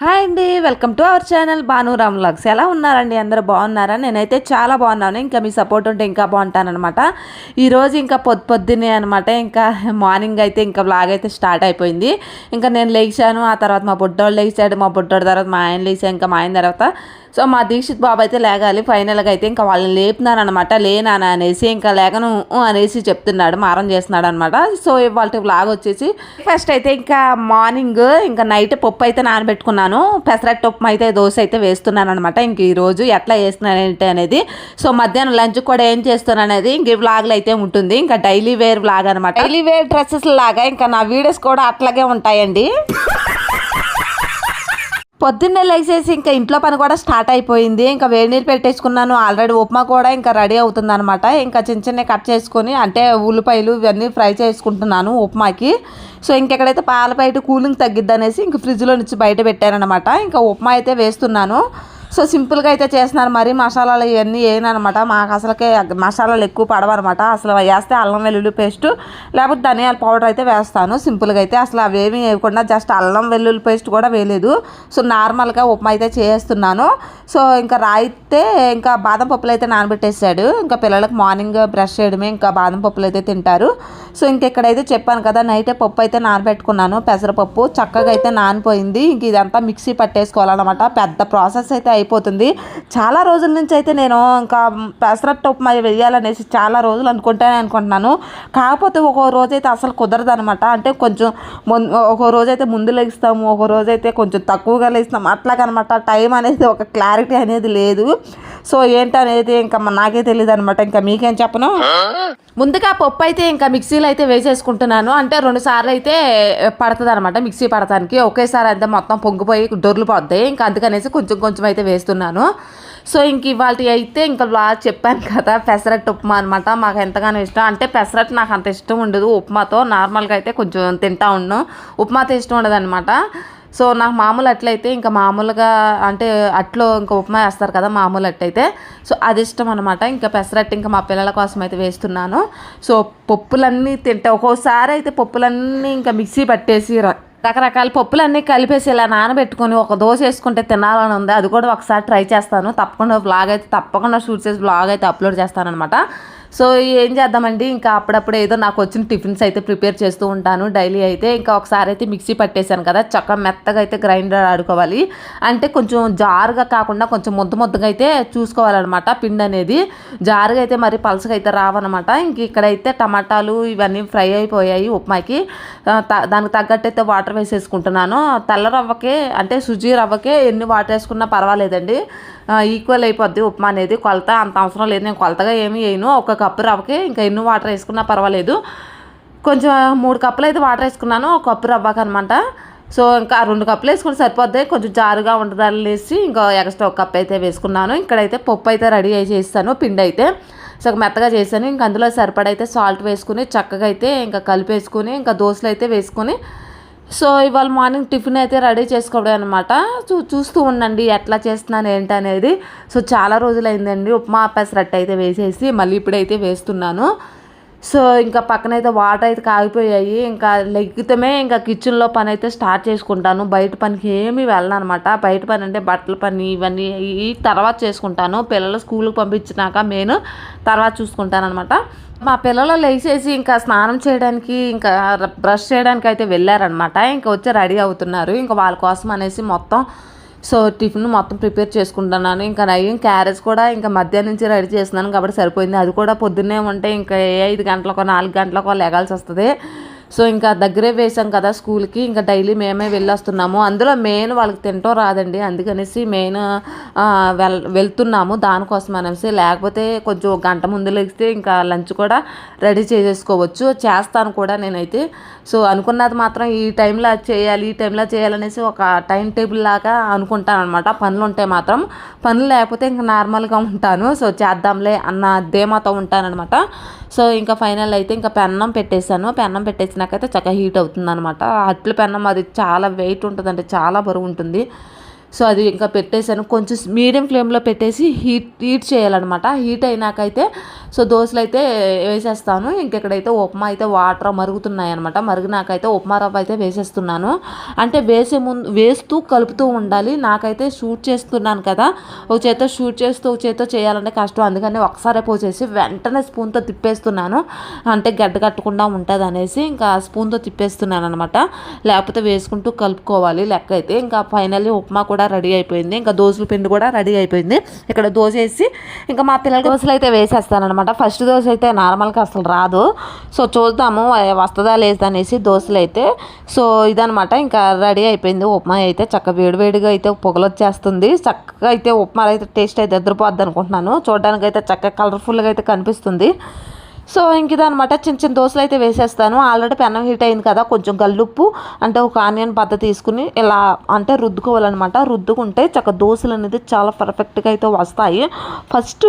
Hi అండి. Welcome to our channel Bhanuram vlogs. ఎలా ఉన్నారండి? అందరూ బాగున్నారా? నేనైతే చాలా బాగున్నాను. ఇంకా మీ సపోర్ట్ ఉంటే ఇంకా బాగుంటానన్నమాట. ఈరోజు ఇంకా పొద్దున్నే అనమాట. ఇంకా మార్నింగ్ అయితే ఇంకా వ్లాగ్ అయితే స్టార్ట్ అయిపోయింది. ఇంకా నేను లేచాను. ఆ తర్వాత మా బుడ్డోడు లేచాడు. మా బుడ్డోడు తర్వాత మా ఆయన లేచాను. ఇంకా మా ఆయన తర్వాత సో మా దీక్షిత్ బాబు అయితే లేగాలి. ఫైనల్గా అయితే ఇంకా వాళ్ళని లేపుతున్నాను అనమాట. లేనానా అనేసి ఇంకా లేకను అనేసి చెప్తున్నాడు, మారం చేస్తున్నాడు అనమాట. సో వాళ్ళ వ్లాగ్ వచ్చేసి ఫస్ట్ అయితే ఇంకా మార్నింగ్ ఇంకా నైట్ పప్పు అయితే నానబెట్టుకున్నాను. పెసరట్టు ఉప్మా అయితే దోశ అయితే వేస్తున్నాను అనమాట. ఇంక ఈరోజు ఎట్లా వేస్తున్నాను ఏంటి అనేది, సో మధ్యాహ్నం లంచ్ కూడా ఏం చేస్తున్నాను అనేది ఇంక ఈ వ్లాగ్లో అయితే ఉంటుంది. ఇంకా డైలీ వేర్ వ్లాగ్ అనమాట. డైలీ వేర్ డ్రెస్సెస్ లాగా ఇంకా నా వీడియోస్ కూడా అట్లాగే ఉంటాయండి. పొద్దున్నే లేచేసి ఇంకా ఇంట్లో పని కూడా స్టార్ట్ అయిపోయింది. ఇంకా వేడి నీళ్ళు పెట్టేసుకున్నాను. ఆల్రెడీ ఉప్మా కూడా ఇంకా రెడీ అవుతుంది అనమాట. ఇంకా చిన్న కట్ చేసుకొని అంటే ఉల్లిపాయలు ఇవన్నీ ఫ్రై చేసుకుంటున్నాను ఉప్మాకి. సో ఇంకెక్కడైతే పాల బయట కూలింగ్ తగ్గిద్ది అనేసి ఇంక ఫ్రిడ్జ్లో నుంచి బయట పెట్టానమాట. ఇంకా ఉప్మా అయితే వేస్తున్నాను. సో సింపుల్గా అయితే చేస్తున్నాను. మరీ మసాలాలు ఇవన్నీ వేయనమాట. మాకు అసలుకే మసాలాలు ఎక్కువ పడవన్నమాట. అసలు వేస్తే అల్లం వెల్లుల్లి పేస్టు లేకపోతే ధనియాల పౌడర్ అయితే వేస్తాను. సింపుల్గా అయితే అసలు అవేమీ వేయకుండా జస్ట్ అల్లం వెల్లుల్లి పేస్ట్ కూడా వేయలేదు. సో నార్మల్గా ఉప్మా అయితే చేస్తున్నాను. సో ఇంకా రాయితే ఇంకా బాదం పప్పులు అయితే నానబెట్టేసాడు. ఇంకా పిల్లలకు మార్నింగ్ బ్రష్ చేయడమే, ఇంకా బాదం పప్పులు అయితే తింటారు. సో ఇంకెక్కడైతే చెప్పాను కదా, నైటే పప్పు అయితే నానబెట్టుకున్నాను. పెసరపప్పు చక్కగా అయితే నానిపోయింది. ఇంక ఇదంతా మిక్సీ పట్టేసుకోవాలన్నమాట. పెద్ద ప్రాసెస్ అయితే అయిపోతుంది. చాలా రోజుల నుంచి అయితే నేను ఇంకా పెసరట్టు ఉప్మా వేయాలనేసి చాలా రోజులు అనుకుంటున్నాను. కాకపోతే ఒక రోజైతే అసలు కుదరదు అనమాట. అంటే కొంచెం ఒక రోజైతే ముందు లేస్తాము, ఒక రోజైతే కొంచెం తక్కువగా లేస్తాము, అట్లాగనమాట. టైం అనేది ఒక క్లారిటీ అనేది లేదు. సో ఏంటనేది ఇంకా నాకే తెలియదు అనమాట. ఇంకా మీకేం చెప్పను. ముందుగా పప్పు అయితే ఇంకా మిక్సీలో అయితే వేసేసుకుంటున్నాను. అంటే 2 సార్లు అయితే పడుతుంది అనమాట మిక్సీ పడటానికి. ఒకేసారి అయితే మొత్తం పొంగిపోయి డొర్లు పోద్దాయి. ఇంకా అందుకనేసి కొంచెం కొంచెం అయితే వేస్తున్నాను. సో ఇంక ఇవాళ అయితే ఇంకా వ్లాగ్ చెప్పాను కదా, పెసరట్టు ఉప్మా అనమాట. మాకు ఎంతగానో ఇష్టం. అంటే పెసరట్టు నాకు అంత ఇష్టం ఉండదు ఉప్మాతో. నార్మల్గా అయితే కొంచెం తింటా ఉన్నాను. ఉప్మాతో ఇష్టం ఉండదు అనమాట. సో నాకు మామూలు అట్లయితే ఇంకా మామూలుగా అంటే అట్లో ఇంకా ఉప్మా వేస్తారు కదా మామూలు అట్టయితే, సో అది ఇష్టం అనమాట. ఇంకా పెసరట్టు ఇంకా మా పిల్లల కోసం అయితే వేస్తున్నాను. సో పప్పులన్నీ తింటే ఒక్కోసారి అయితే పప్పులన్నీ ఇంకా మిక్సీ పట్టేసి రకరకాల పప్పులన్నీ కలిపేసి ఇలా నానబెట్టుకొని ఒక దోశ వేసుకుంటే తినాలని ఉంది. అది కూడా ఒకసారి ట్రై చేస్తాను. తప్పకుండా షూట్ చేసి వ్లాగ్ అయితే అప్లోడ్ చేస్తాను అనమాట. సో ఏం చేద్దామండి, ఇంకా అప్పుడప్పుడు ఏదో నాకు వచ్చిన టిఫిన్స్ అయితే ప్రిపేర్ చేస్తూ ఉంటాను డైలీ అయితే. ఇంకా ఒకసారి అయితే మిక్సీ పట్టేశాను కదా, చక్కగా మెత్తగా అయితే గ్రైండర్ ఆడుకోవాలి. అంటే కొంచెం జారుగా కాకుండా కొంచెం ముద్దగా అయితే చూసుకోవాలన్నమాట. పిండి అనేది జారుగా అయితే మరి పలసగా అయితే రావన్నమాట. ఇంక ఇక్కడైతే టమాటాలు ఇవన్నీ ఫ్రై అయిపోయాయి ఉప్మాకి. దానికి తగ్గట్టు అయితే వాటర్ వేసేసుకుంటున్నాను. తెల్ల రవ్వకే అంటే సుజీ రవ్వకే ఎన్ని వాటర్ వేసుకున్నా పర్వాలేదండి, ఈక్వల్ అయిపోద్ది ఉప్మా అనేది. కొలత అంత అవసరం లేదు. నేను కొలతగా ఏమి వేయను. 1 కప్పు రవ్వకి ఇంకా ఎన్ని వాటర్ వేసుకున్నా పర్వాలేదు. కొంచెం 3 కప్పులు అయితే వాటర్ వేసుకున్నాను 1 కప్పు రవ్వకి అనమాట. సో ఇంకా 2 కప్పులు వేసుకుని సరిపోద్ది. కొంచెం జారుగా ఉండదని వేసి ఇంకా ఎక్స్ట్రా 1 కప్ అయితే వేసుకున్నాను. ఇక్కడైతే పప్పు అయితే రెడీ చేస్తాను. పిండి అయితే సో మెత్తగా చేశాను. ఇంక అందులో సరిపడైతే సాల్ట్ వేసుకుని చక్కగా అయితే ఇంకా కలిపేసుకుని ఇంకా దోశలు అయితే వేసుకొని సో ఇవాళ మార్నింగ్ టిఫిన్ అయితే రెడీ చేసుకోవడం అనమాట. చూస్తూ ఉండండి ఎట్లా చేస్తున్నాను ఏంటనేది. సో చాలా రోజులైందండి ఉప్మా పెసరట్టు అయితే వేసేసి మళ్ళీ ఇప్పుడైతే వేస్తున్నాను. సో ఇంకా పక్కనైతే వాటర్ అయితే కాగిపోయాయి. ఇంకా లెగ్గితమే ఇంకా కిచెన్లో పని అయితే స్టార్ట్ చేసుకుంటాను. బయట పనికి ఏమీ వెళ్ళను అనమాట. బయట పని అంటే బట్టల పని ఇవన్నీ ఈ తర్వాత చేసుకుంటాను. పిల్లలు స్కూల్కి పంపించినాక మెయిన్ తర్వాత చూసుకుంటాను అనమాట. మా పిల్లలు లేచేసి ఇంకా స్నానం చేయడానికి ఇంకా బ్రష్ చేయడానికి అయితే వెళ్ళారనమాట. ఇంకా వచ్చి రెడీ అవుతున్నారు. ఇంకా వాళ్ళ కోసం అనేసి మొత్తం సో టిఫిన్ మొత్తం ప్రిపేర్ చేసుకుంటున్నాను. ఇంకా నయ్యం క్యారేజ్ కూడా ఇంకా మధ్యాహ్నం నుంచి రెడీ చేస్తున్నాను కాబట్టి సరిపోయింది. అది కూడా పొద్దున్నే ఉంటే ఇంకా 5 గంటలకో 4 గంటలకో లెగాల్సి వస్తుంది. సో ఇంకా దగ్గరే వేసాం కదా స్కూల్కి. ఇంకా డైలీ మేమే వెళ్ళొస్తున్నాము. అందులో మెయిన్ వాళ్ళకి తింటూ రాదండి, అందుకనేసి మెయిన్ వెళ్తున్నాము దానికోసం అనేసి. లేకపోతే కొంచెం గంట ముందు లేస్తే ఇంకా లంచ్ కూడా రెడీ చేసేసుకోవచ్చు. చేస్తాను కూడా నేనైతే. సో అనుకున్నది మాత్రం ఈ టైంలో చేయాలి, ఈ టైంలో చేయాలనేసి ఒక టైం టేబుల్ లాగా అనుకుంటాను అనమాట. పనులు ఉంటే మాత్రం, పనులు లేకపోతే ఇంకా నార్మల్గా ఉంటాను. సో చేద్దాంలే అన్న ధీమాతో ఉంటానన్నమాట. సో ఇంకా ఫైనల్ అయితే ఇంకా పెన్నం పెట్టేశాను. పెన్నం పెట్టేసినాకైతే చక్కగా హీట్ అవుతుంది అనమాట. అట్ల పెన్నం అది చాలా వెయిట్ ఉంటుంది, అంటే చాలా బరువు ఉంటుంది. సో అది ఇంకా పెట్టేశాను. కొంచెం మీడియం ఫ్లేమ్లో పెట్టేసి హీట్ చేయాలన్నమాట. హీట్ అయినాకైతే సో దోశలు అయితే వేసేస్తాను. ఇంకెక్కడైతే ఉప్మా అయితే వాటర్ మరుగుతున్నాయి అనమాట. మరిగినాకైతే ఉప్మా రవ్వ అయితే వేసేస్తున్నాను. అంటే వేస్తూ కలుపుతూ ఉండాలి. నాకైతే షూట్ చేస్తున్నాను కదా, ఒక చేత షూట్ చేస్తూ ఒక చేత చేయాలంటే కష్టం. అందుకని ఒకసారి పోసేసి వెంటనే స్పూన్తో తిప్పేస్తున్నాను. అంటే గడ్డ కట్టకుండా ఉంటుంది అనేసి ఇంకా స్పూన్తో తిప్పేస్తున్నాను అనమాట. లేకపోతే వేసుకుంటూ కలుపుకోవాలి లెక్క అయితే. ఇంకా ఫైనల్లీ ఉప్మా కూడా రెడీ అయిపోయింది. ఇంకా దోశల పిండి కూడా రెడీ అయిపోయింది. ఇక్కడ దోశ వేసి ఇంకా మా పిల్లలకి దోశలు అయితే వేసేస్తానమాట. ఫస్ట్ దోశ అయితే నార్మల్గా అసలు రాదు. సో చూద్దాము వస్తుందా లేదా అనేసి దోశలు అయితే. సో ఇదనమాట, ఇంకా రెడీ అయిపోయింది. ఉప్మా అయితే చక్కగా వేడివేడిగా అయితే పొగలు వచ్చేస్తుంది. చక్కగా అయితే ఉప్మా అయితే టేస్ట్ అయితే ఎదిరిపోద్ది అనుకుంటున్నాను. చూడడానికి అయితే చక్కగా కలర్ఫుల్గా అయితే కనిపిస్తుంది. సో ఇంక ఇదనమాట, చిన్న చిన్న దోశలు అయితే వేసేస్తాను. ఆల్రెడీ పెనం హీట్ అయింది కదా, కొంచెం గల్లుప్పు అంటే ఒక ఆనియన్ బద్ద తీసుకుని ఇలా అంటే రుద్దుకోవాలన్నమాట. రుద్దుకుంటే చక్క దోశలు అనేది చాలా పర్ఫెక్ట్గా అయితే వస్తాయి. ఫస్ట్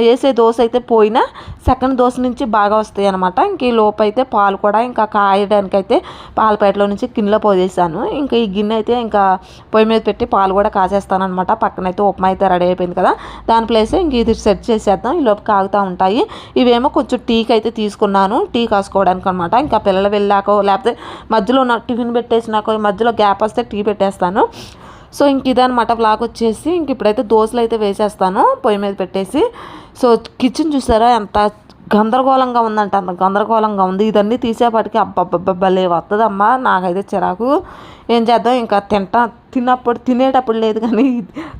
వేసే దోశ అయితే పోయినా సెకండ్ దోశ నుంచి బాగా వస్తాయి అనమాట. ఇంక ఈ లోపు అయితే పాలు కూడా ఇంకా కాయడానికైతే పాలపేటలో నుంచి గిన్నెలో పోసేసాను. ఇంకా ఈ గిన్నె అయితే ఇంకా పొయ్యి మీద పెట్టి పాలు కూడా కాసేస్తాను అనమాట. పక్కనైతే ఉప్మా అయితే రెడీ అయిపోయింది కదా, దాని ప్లేస్ ఇంక ఇది సెట్ చేసేద్దాం. ఈ లోపు కాగుతూ ఉంటాయి. ఇవేమో కొంచెం టీకి అయితే తీసుకున్నాను, టీ కాసుకోవడానికి అనమాట. ఇంకా పిల్లలు వెళ్ళాకో లేకపోతే మధ్యలో టిఫిన్ పెట్టేసినాకో మధ్యలో గ్యాప్ వస్తే టీ పెట్టేస్తాను. సో ఇంక ఇదనమాట వ్లాగ్ వచ్చేసి. ఇంక ఇప్పుడైతే దోశలు అయితే వేసేస్తాను పొయ్యి మీద పెట్టేసి. సో కిచెన్ చూసారా ఎంత గందరగోళంగా ఉందంటే అంత గందరగోళంగా ఉంది. ఇదన్నీ తీసేపటికి అబ్బబ్బబ్బలే వస్తుందమ్మా, నాకైతే చిరాకు. ఏం చేద్దాం, ఇంకా తినేటప్పుడు లేదు కానీ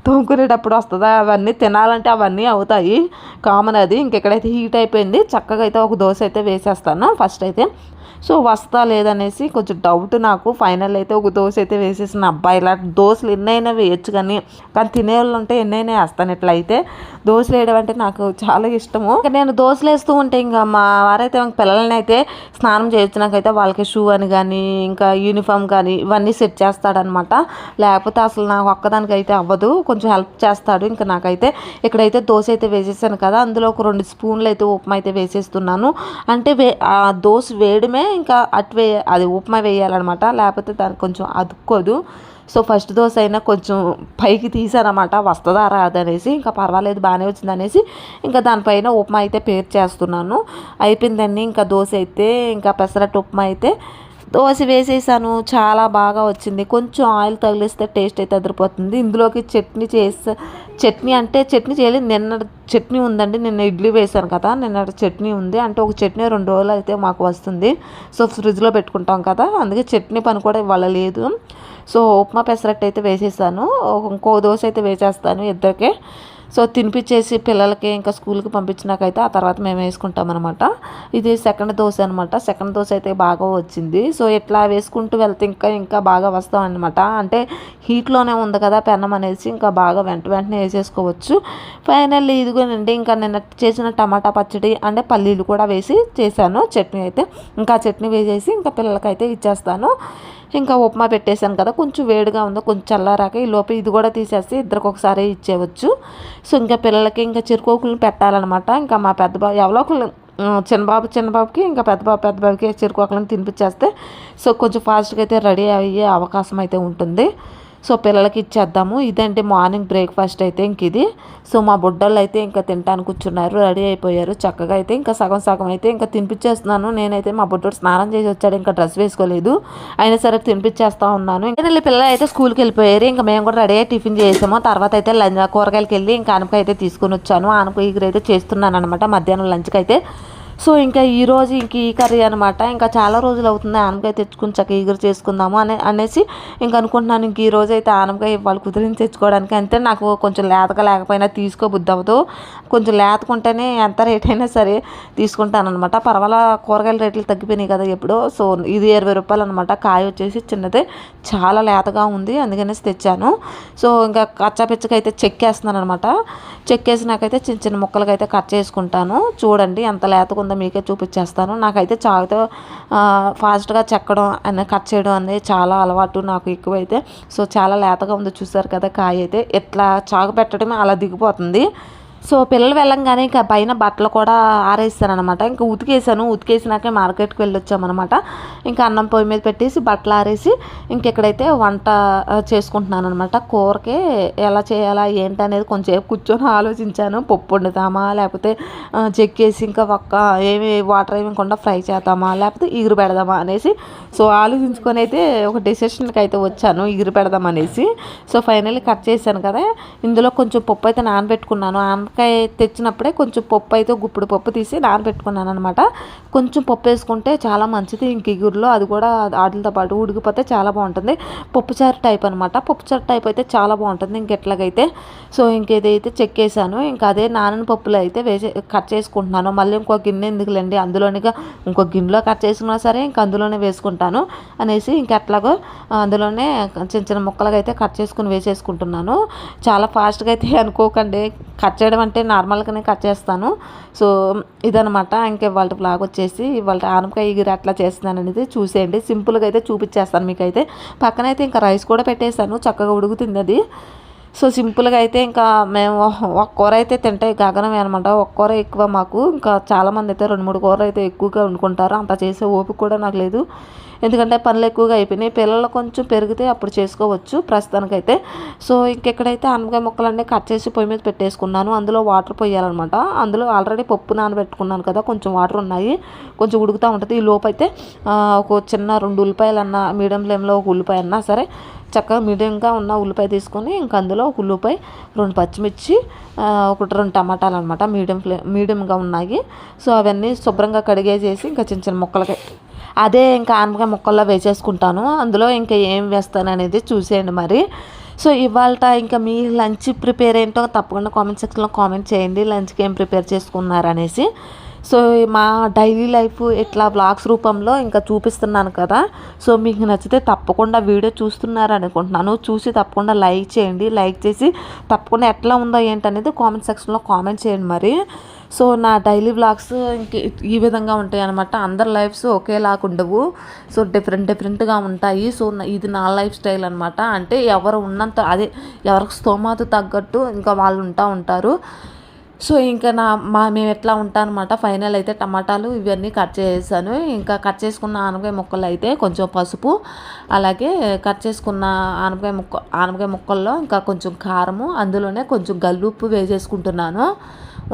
తోముకునేటప్పుడు వస్తుందా. అవన్నీ తినాలంటే అవన్నీ అవుతాయి, కామన్ అది. ఇంకెక్కడైతే హీట్ అయిపోయింది. చక్కగా అయితే ఒక దోశ అయితే వేసేస్తాను ఫస్ట్ అయితే. సో వస్తా లేదనేసి కొంచెం డౌట్ నాకు. ఫైనల్ అయితే ఒక దోశ అయితే వేసేసిన. అబ్బాయి ఇలా దోశలు ఎన్నైనా వేయచ్చు కానీ తినేవాళ్ళు ఉంటే ఎన్నైనా వేస్తాను. ఇట్లా అయితే దోశలు వేయడం అంటే నాకు చాలా ఇష్టము. ఇంకా నేను దోశలు వేస్తూ ఉంటే ఇంకా మా వారైతే పిల్లలని అయితే స్నానం చేయించినాకైతే వాళ్ళకి షూ అని కానీ ఇంకా యూనిఫామ్ కానీ ఇవన్నీ సెట్ చేస్తాడనమాట. లేకపోతే అసలు నాకు ఒక్కదానికి అయితే అవ్వదు, కొంచెం హెల్ప్ చేస్తాడు. ఇంకా నాకైతే ఇక్కడైతే దోశ అయితే వేసేసాను కదా, అందులో ఒక 2 స్పూన్లు అయితే ఉప్మా అయితే వేసేస్తున్నాను. అంటే దోశ వేయడమే ఇంకా అది ఉప్మా వేయాలన్నమాట, లేకపోతే దానికి కొంచెం అతుక్కోదు. సో ఫస్ట్ దోశ అయినా కొంచెం పైకి తీసానమాట, వస్తుందా రాదనేసి. ఇంకా పర్వాలేదు బాగానే వచ్చింది అనేసి ఇంకా దానిపైన ఉప్మా అయితే పేర్ చేస్తున్నాను. అయిపోయిందండి ఇంకా దోశ అయితే. ఇంకా పెసరట్టు ఉప్మా అయితే దోశ వేసేసాను, చాలా బాగా వచ్చింది. కొంచెం ఆయిల్ తగిలిస్తే టేస్ట్ అయితే అదిరిపోతుంది. ఇందులోకి చట్నీ చట్నీ చేయలేదు, నిన్న చట్నీ ఉందండి. నిన్న ఇడ్లీ వేసాను కదా, నిన్న చట్నీ ఉంది. అంటే ఒక చట్నీ 2 రోజులు అయితే మాకు వస్తుంది. సో ఫ్రిడ్జ్లో పెట్టుకుంటాం కదా, అందుకే చట్నీ పని కూడా ఇవాళ లేదు. సో ఉప్మా పెసరట్టు అయితే వేసేసాను. ఇంకో దోశ అయితే వేసేస్తాను ఇద్దరికే. సో తినిపించేసి పిల్లలకి ఇంకా స్కూల్కి పంపించినాకైతే ఆ తర్వాత మేము వేసుకుంటాం అనమాట. ఇది సెకండ్ దోశ అనమాట. సెకండ్ దోశ అయితే బాగా వచ్చింది. సో ఇట్లా వేసుకుంటూ వెళ్తే ఇంకా బాగా వస్తాం అనమాట. అంటే హీట్లోనే ఉంది కదా పెనం అనేసి ఇంకా బాగా వెంటనే వేసేసుకోవచ్చు. ఫైనల్లీ ఇదిగోనండి, ఇంకా నిన్న చేసిన టమాటా పచ్చడి అంటే పల్లీలు కూడా వేసి చేశాను చట్నీ అయితే. ఇంకా చట్నీ వేసేసి ఇంకా పిల్లలకైతే ఇచ్చేస్తాను. ఇంకా ఉప్మా పెట్టేశాను కదా, కొంచెం వేడిగా ఉందో కొంచెం చల్లారాక ఈ లోపు ఇది కూడా తీసేసి ఇద్దరికి ఒకసారి ఇచ్చేయవచ్చు. సో ఇంకా పిల్లలకి ఇంకా చిరుకోకులను పెట్టాలన్నమాట. ఇంకా మా పెద్ద బాబు ఎవరో ఒకళ్ళు చిన్నబాబుకి ఇంకా పెద్దబాబుకి చిరుకోకులను తినిపించేస్తే సో కొంచెం ఫాస్ట్గా అయితే రెడీ అయ్యే అవకాశం అయితే ఉంటుంది. సో పిల్లలకి ఇచ్చేద్దాము. ఇదంటే మార్నింగ్ బ్రేక్ఫాస్ట్ అయితే ఇంక ఇది. సో మా బుడ్డళ్ళు అయితే ఇంకా తినడానికి కూర్చున్నారు, రెడీ అయిపోయారు చక్కగా. అయితే ఇంకా సగం అయితే ఇంకా తినిపించేస్తున్నాను. నేనైతే మా బుడ్డోడు స్నానం చేసి వచ్చాడు, ఇంకా డ్రెస్ వేసుకోలేదు, అయినా సరే తినిపించేస్తా ఉన్నాను. ఇంకా పిల్లలు అయితే స్కూల్కి వెళ్ళిపోయారు. ఇంకా మేము కూడా రెడీ అయ్యి టిఫిన్ చేసాము. తర్వాత అయితే కూరగాయలకి వెళ్ళి ఇంకా ఆనపకాయ అయితే తీసుకుని వచ్చాను. ఆనపకాయ ఎగురు అయితే చేస్తున్నాను అనమాట మధ్యాహ్నం లంచ్కి అయితే. సో ఇంకా ఈరోజు ఈ కర్రీ అనమాట. ఇంకా చాలా రోజులు అవుతుంది ఆనపకాయ తెచ్చుకుని చక్క ఎగురు చేసుకుందాము అనేసి ఇంకా అనుకుంటున్నాను. ఇంక ఈ రోజు అయితే ఆనపకాయ వాళ్ళు కుదిరించి తెచ్చుకోవడానికి. అంతే నాకు కొంచెం లేతగా లేకపోయినా తీసుకోబుద్ధి అవ్వదు. కొంచెం లేతకుంటేనే ఎంత రేట్ అయినా సరే తీసుకుంటాను అనమాట. పర్వాలా కూరగాయల రేట్లు తగ్గిపోయినాయి కదా ఎప్పుడో. సో ఇది 20 రూపాయలు అనమాట. కాయ వచ్చేసి చిన్నదే, చాలా లేతగా ఉంది, అందుకనేసి తెచ్చాను. సో ఇంకా కచ్చాపిచ్చగా అయితే చెక్కేస్తున్నాను అనమాట. చెక్కేసినాకైతే చిన్న చిన్న ముక్కలకి అయితే కట్ చేసుకుంటాను. చూడండి ఎంత లేతగా మీకే చూపించేస్తాను. నాకైతే చాకుతో ఫాస్ట్గా చెక్కడం అని కట్ చేయడం అనేది చాలా అలవాటు నాకు ఎక్కువైతే. సో చాలా లేతగా ఉంది చూసారు కదా కాయ అయితే. ఎట్లా చాకు పెట్టడమే అలా దిగిపోతుంది. సో పిల్లలు వెళ్ళంగానే ఇంకా పైన బట్టలు కూడా ఆరేస్తానమాట. ఇంకా ఉతికేసినాకే మార్కెట్కి వెళ్ళొచ్చామన్నమాట. ఇంకా అన్నం పొయ్యి మీద పెట్టేసి బట్టలు ఆరేసి ఇంకెక్కడైతే వంట చేసుకుంటున్నాను అనమాట. కూరకి ఎలా చేయాలా ఏంటి అనేది కొంచెంసేపు కూర్చొని ఆలోచించాను. పప్పు వండుతామా లేకపోతే చెక్కేసి ఇంకా ఏమి వాటర్ వేయకుండా ఫ్రై చేద్దామా లేకపోతే ఇగురు పెడదామా అనేసి సో ఆలోచించుకొని అయితే ఒక డెసిషన్కి అయితే వచ్చాను, ఇగురు పెడదాం అనేసి. సో ఫైనల్లీ కట్ చేశాను కదా, ఇందులో కొంచెం పప్పు అయితే నానబెట్టుకున్నాను. ఆనపకాయ తెచ్చినప్పుడే కొంచెం పప్పు అయితే గుప్పుడు పప్పు తీసి నానబెట్టుకున్నాను అనమాట. కొంచెం పప్పు వేసుకుంటే చాలా మంచిది. ఇంక ఇగురులో అది కూడా వాటితో పాటు ఉడికిపోతే చాలా బాగుంటుంది. పప్పుచారు టైప్ అనమాట. పప్పుచారు టైప్ అయితే చాలా బాగుంటుంది ఇంకెట్లాగైతే. సో ఇంకేదైతే చెక్కేసాను, ఇంకా అదే నానని పప్పులు అయితే కట్ చేసుకుంటున్నాను. మళ్ళీ ఇంకో గిన్నె ఎందుకులేండి, అందులోనిగా ఇంకో గిన్నెలో కట్ చేసుకున్నా సరే ఇంకా అందులోనే వేసుకుంటాను అనేసి ఇంకెట్లాగో అందులోనే చిన్న చిన్న ముక్కలుగా అయితే కట్ చేసుకుని వేసేసుకుంటున్నాను. చాలా ఫాస్ట్గా అయితే అనుకోకండి, కట్ చేయడం అంటే నార్మల్గానే కట్ చేస్తాను. సో ఇదనమాట. ఇంక ఇవాళ బ్లాగ్ వచ్చేసి ఇవాళ ఆనపకాయ ఇగురు అట్లా చేస్తున్నాను అనేది చూసేయండి. సింపుల్గా అయితే చూపించేస్తాను మీకైతే. పక్కనైతే ఇంకా రైస్ కూడా పెట్టేశాను, చక్కగా ఉడుకుతుంది అది. సో సింపుల్గా అయితే ఇంకా మేము ఒక కూర అయితే తింటే గగనమే అనమాట. ఒక కూర ఎక్కువ మాకు. ఇంకా చాలామంది అయితే 2-3 కూరలు అయితే ఎక్కువగా వండుకుంటారు. అంత చేసే ఓపిక కూడా నాకు లేదు, ఎందుకంటే పనులు ఎక్కువగా అయిపోయినాయి. పిల్లలు కొంచెం పెరిగితే అప్పుడు చేసుకోవచ్చు ప్రస్తుతానికైతే. సో ఇంకెక్కడైతే ఆనపకాయ ముక్కలన్నీ కట్ చేసి పొయ్యి మీద పెట్టేసుకున్నాను. అందులో వాటర్ పోయాలన్నమాట. అందులో ఆల్రెడీ పప్పు నానబెట్టుకున్నాను కదా, కొంచెం వాటర్ ఉన్నాయి, కొంచెం ఉడుకుతూ ఉంటుంది. ఈ లోపు అయితే ఒక చిన్న 2 ఉల్లిపాయలన్నా, మీడియం ఫ్లేమ్లో ఒక ఉల్లిపాయ అన్నా సరే చక్కగా మీడియంగా ఉన్న ఉల్లిపాయ తీసుకొని ఇంకా అందులో ఒక ఉల్లిపాయ, 2 పచ్చిమిర్చి, 2 టమాటాలు అనమాట మీడియంగా ఉన్నాయి. సో అవన్నీ శుభ్రంగా కడిగేసేసి ఇంకా చిన్న చిన్న ముక్కలకి అదే ఇంకా ఆనపకాయ ముక్కల్లో వేసేసుకుంటాను. అందులో ఇంకా ఏం వేస్తాను అనేది చూసేయండి మరి. సో ఇవాళ ఇంకా మీ లంచ్ ప్రిపేర్ ఏంటో తప్పకుండా కామెంట్ సెక్షన్లో కామెంట్ చేయండి, లంచ్కి ఏం ప్రిపేర్ చేసుకున్నారనేసి. సో మా డైలీ లైఫ్ ఇట్లా బ్లాగ్స్ రూపంలో ఇంకా చూపిస్తున్నాను కదా. సో మీకు నచ్చితే తప్పకుండా వీడియో చూస్తున్నారు అనుకుంటున్నాను. చూసి తప్పకుండా లైక్ చేయండి. లైక్ చేసి తప్పకుండా ఎట్లా ఉందో ఏంటనేది కామెంట్ సెక్షన్లో కామెంట్ చేయండి మరి. సో నా డైలీ బ్లాగ్స్ ఇంక ఈ విధంగా ఉంటాయి అనమాట. అందరి లైఫ్స్ ఒకేలాగా ఉండవు, సో డిఫరెంట్గా ఉంటాయి. సో ఇది నా లైఫ్ స్టైల్ అనమాట. అంటే ఎవరు ఉన్నంత అదే ఎవరికి స్తోమత తగ్గట్టు ఇంకా వాళ్ళు ఉంటారు. సో ఇంకా మేము ఎట్లా ఉంటాం అనమాట. ఫైనల్ అయితే టమాటాలు ఇవన్నీ కట్ చేసాను. ఇంకా కట్ చేసుకున్న ఆనపకాయ ముక్కలు అయితే కొంచెం పసుపు, అలాగే కట్ చేసుకున్న ఆనపకాయ ముక్కల్లో ఇంకా కొంచెం కారము, అందులోనే కొంచెం గల్లుప్పు వేసేసుకుంటున్నాను.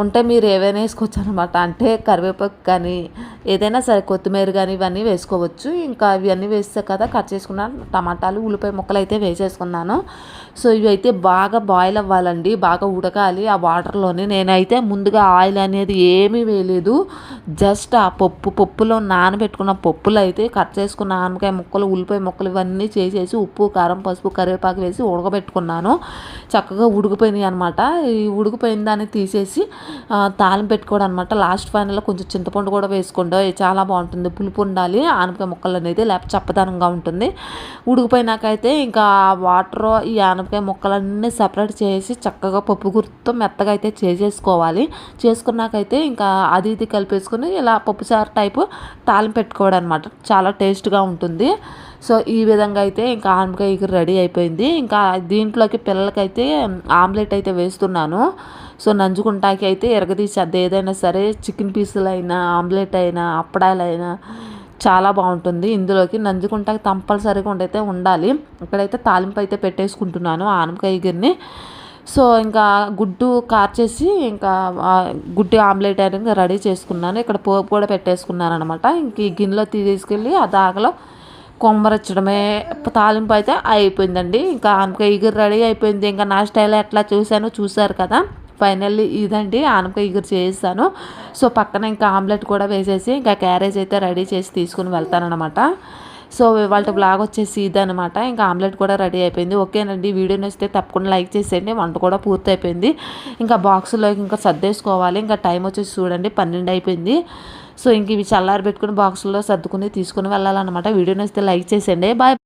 ఉంటే మీరు ఏవైనా వేసుకోవచ్చు అనమాట. అంటే కరివేపాకు కానీ ఏదైనా సరే, కొత్తిమీర కానీ ఇవన్నీ వేసుకోవచ్చు. ఇంకా ఇవన్నీ వేస్తే కదా కట్ చేసుకున్న టమాటాలు, ఉల్లిపాయ ముక్కలు అయితే వేసేసుకున్నాను. సో ఇవి అయితే బాగా బాయిల్ అవ్వాలండి, బాగా ఉడకాలి ఆ వాటర్లోనే. నేనైతే ముందుగా ఆయిల్ అనేది ఏమీ వేయలేదు, జస్ట్ ఆ పప్పులో నానబెట్టుకున్న పప్పులు అయితే కట్ చేసుకున్న ఆనపకాయ ముక్కలు, ఉల్లిపాయ ముక్కలు ఇవన్నీ చేసేసి ఉప్పు, కారం, పసుపు, కరివేపాకు వేసి ఉడకబెట్టుకున్నాను. చక్కగా ఉడికిపోయినాయి అనమాట. ఈ ఉడికిపోయిన దాన్ని తీసేసి తాలింపు పెట్టుకోవడం అనమాట. లాస్ట్ ఫైనల్లో కొంచెం చింతపండు కూడా వేసుకోండి, చాలా బాగుంటుంది. పులుపు ఉండాలి ఆనపకాయ ముక్కలు అనేది, లేకపోతే చప్పదనంగా ఉంటుంది. ఉడికిపోయినాకైతే ఇంకా వాటర్ ఈ ఆనపకాయ ముక్కలన్నీ సపరేట్ చేసి చక్కగా పప్పు గుర్తుతో మెత్తగా అయితే చేసేసుకోవాలి. చేసుకున్నాకైతే ఇంకా అది ఇది కలిపేసుకుని ఇలా పప్పుచారు టైపు తాలింపు పెట్టుకోవడం అనమాట. చాలా టేస్ట్గా ఉంటుంది. సో ఈ విధంగా అయితే ఇంకా ఆనపకాయ ఇగురు రెడీ అయిపోయింది. ఇంకా దీంట్లోకి పిల్లలకైతే ఆమ్లెట్ అయితే వేస్తున్నాను. సో నంజుకుంటాకి అయితే ఎరగదీసి అది ఏదైనా సరే, చికెన్ పీసులు అయినా, ఆమ్లెట్ అయినా, అప్పడాలైనా చాలా బాగుంటుంది. ఇందులోకి నంజుకుంటాకి కంపల్సరీగా అయితే ఉండాలి. ఇక్కడైతే తాలింపు అయితే పెట్టేసుకుంటున్నాను ఆనపకాయ ఇగురిని. సో ఇంకా గుడ్డు కార్చేసి ఇంకా గుడ్డు ఆమ్లెట్ అనేది రెడీ చేసుకున్నాను. ఇక్కడ పోపు కూడా పెట్టేసుకున్నాను అనమాట. ఇంక ఈ గిన్నెలో తీసుకెళ్ళి ఆ దాగలో కొమ్మరచ్చడమే. తాలింపు అయితే అయిపోయిందండి. ఇంకా ఆనపకాయ ఇగురు రెడీ అయిపోయింది. ఇంకా నా స్టైల్ ఎట్లా చూసారు కదా. ఫైనల్లీ ఇదండి ఆనపకాయ ఇగురు చేస్తాను. సో పక్కన ఇంకా ఆమ్లెట్ కూడా వేసేసి ఇంకా క్యారేజ్ అయితే రెడీ చేసి తీసుకుని వెళ్తానమాట. సో వాళ్ళ బ్లాగ్ వచ్చేసి ఇదనమాట. ఇంకా ఆమ్లెట్ కూడా రెడీ అయిపోయింది. ఓకేనండి, వీడియో నచ్చితే తప్పకుండా లైక్ చేసేయండి. వంట కూడా పూర్తి అయిపోయింది. ఇంకా బాక్స్లోకి ఇంకా సర్దేసుకోవాలి. ఇంకా టైం వచ్చేసి చూడండి 12 అయిపోయింది. సో ఇంక ఇవి చల్లారి పెట్టుకుని బాక్సుల్లో సర్దుకుని తీసుకుని వెళ్ళాలన్నమాట. వీడియో నచ్చితే లైక్ చేసేయండి. బాయ్.